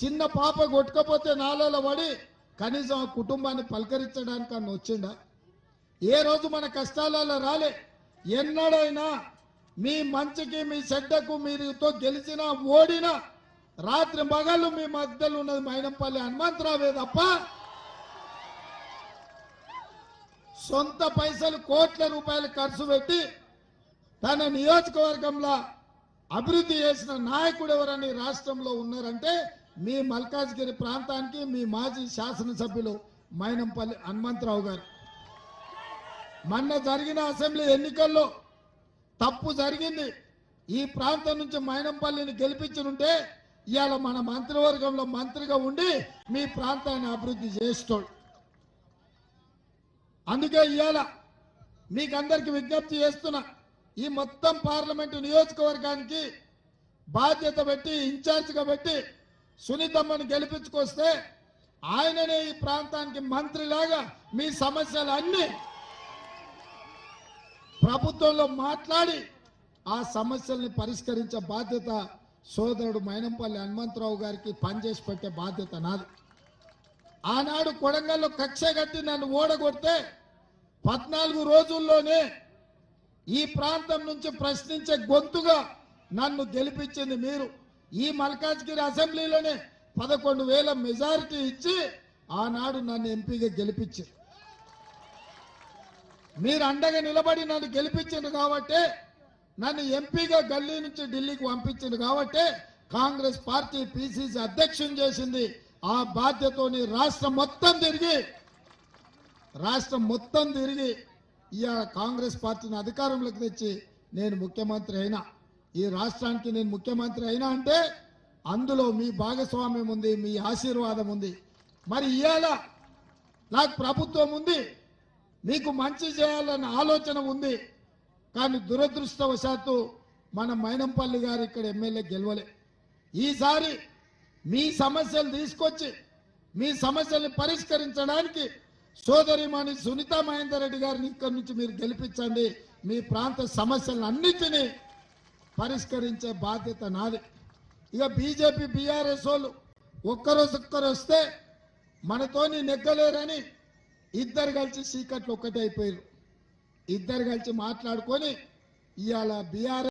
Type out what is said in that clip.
చిన్న పాప కొట్టుకపోతే నాలలో పడి కనీసం ఆ కుటుంబాన్ని పలకరించడానికి అన్న వచ్చిండా? ఏ రోజు మన కష్టాలలో రాలే. ఎన్నడైనా మీ మంచికి మీ చెడ్డకు మీరుతో గెలిచినా ఓడినా రాత్రి మగళ్ళు మీ మధ్యలో ఉన్నది మైనంపల్లి హనుమంతరావే తప్ప సొంత పైసలు కోట్ల రూపాయలు ఖర్చు పెట్టి తన నియోజకవర్గంలో అభివృద్ధి చేసిన నాయకుడు ఎవరని రాష్ట్రంలో ఉన్నారంటే మీ మల్కాజ్గిరి ప్రాంతానికి మీ మాజీ శాసనసభ్యులు మైనంపల్లి హనుమంతరావు గారు. మొన్న జరిగిన అసెంబ్లీ ఎన్నికల్లో తప్పు జరిగింది. ఈ ప్రాంతం నుంచి మైనంపల్లిని గెలిపించుంటే ఇవాళ మన మంత్రివర్గంలో మంత్రిగా ఉండి మీ ప్రాంతాన్ని అభివృద్ధి చేస్తాడు. అందుకే ఇవాళ మీకు అందరికి విజ్ఞప్తి చేస్తున్నా, ఈ మొత్తం పార్లమెంటు నియోజకవర్గానికి బాధ్యత పెట్టి ఇన్ఛార్జిగా పెట్టి సునీతమ్మని గెలిపించుకొస్తే ఆయననే ఈ ప్రాంతానికి మంత్రిలాగా మీ సమస్యలు అన్ని ప్రభుత్వంలో మాట్లాడి ఆ సమస్యల్ని పరిష్కరించే బాధ్యత సోదరుడు మైనంపల్లి హనుమంతరావు గారికి పనిచేసి పెట్టే బాధ్యత నాది. ఆనాడు కొడంగల్లో కక్ష కట్టి నన్ను ఓడగొడితే 14 రోజుల్లోనే ఈ ప్రాంతం నుంచి ప్రశ్నించే గొంతుగా నన్ను గెలిపించింది మీరు. ఈ మల్కాజ్గిరి అసెంబ్లీలోనే 11,000 మెజారిటీ ఇచ్చి ఆనాడు నన్ను ఎంపీగా గెలిపించారు. మీరు అండగా నిలబడి నన్ను గెలిపించింది కాబట్టి, నన్ను ఎంపీగా గల్లీ నుంచి ఢిల్లీకి పంపించింది కాబట్టి కాంగ్రెస్ పార్టీ పిసిసి అధ్యక్షుని చేసింది. ఆ బాధ్యతని రాష్ట్రం మొత్తం తిరిగి ఇవాళ కాంగ్రెస్ పార్టీని అధికారంలోకి తెచ్చి నేను ముఖ్యమంత్రి అయినా. ఈ రాష్ట్రానికి నేను ముఖ్యమంత్రి అయినా అంటే అందులో మీ భాగస్వామ్యం ఉంది, మీ ఆశీర్వాదం ఉంది. మరి ఇవాళ నాకు ప్రభుత్వం ఉంది, మీకు మంచి చేయాలన్న ఆలోచన ఉంది. కానీ దురదృష్టవశాత్తు మన మైనంపల్లి గారు ఇక్కడ ఎమ్మెల్యే గెలవలే. ఈసారి మీ సమస్యలు తీసుకొచ్చి మీ సమస్యల్ని పరిష్కరించడానికి సోదరిమణి సునీతా మహేందర్ రెడ్డి గారిని ఇక్కడి నుంచి మీరు గెలిపించండి. మీ ప్రాంత సమస్యలన్నింటినీ పరిష్కరించే బాధ్యత నాది. ఇక బీజేపీ బీఆర్ఎస్ వాళ్ళు ఒక్కరు వస్తే మనతోని నెగ్గలేరని ఇద్దరు కలిసి చీకట్లు ఒక్కటే అయిపోయారు. ఇద్దరు కలిసి మాట్లాడుకొని ఇవాళ బీఆర్ఎస్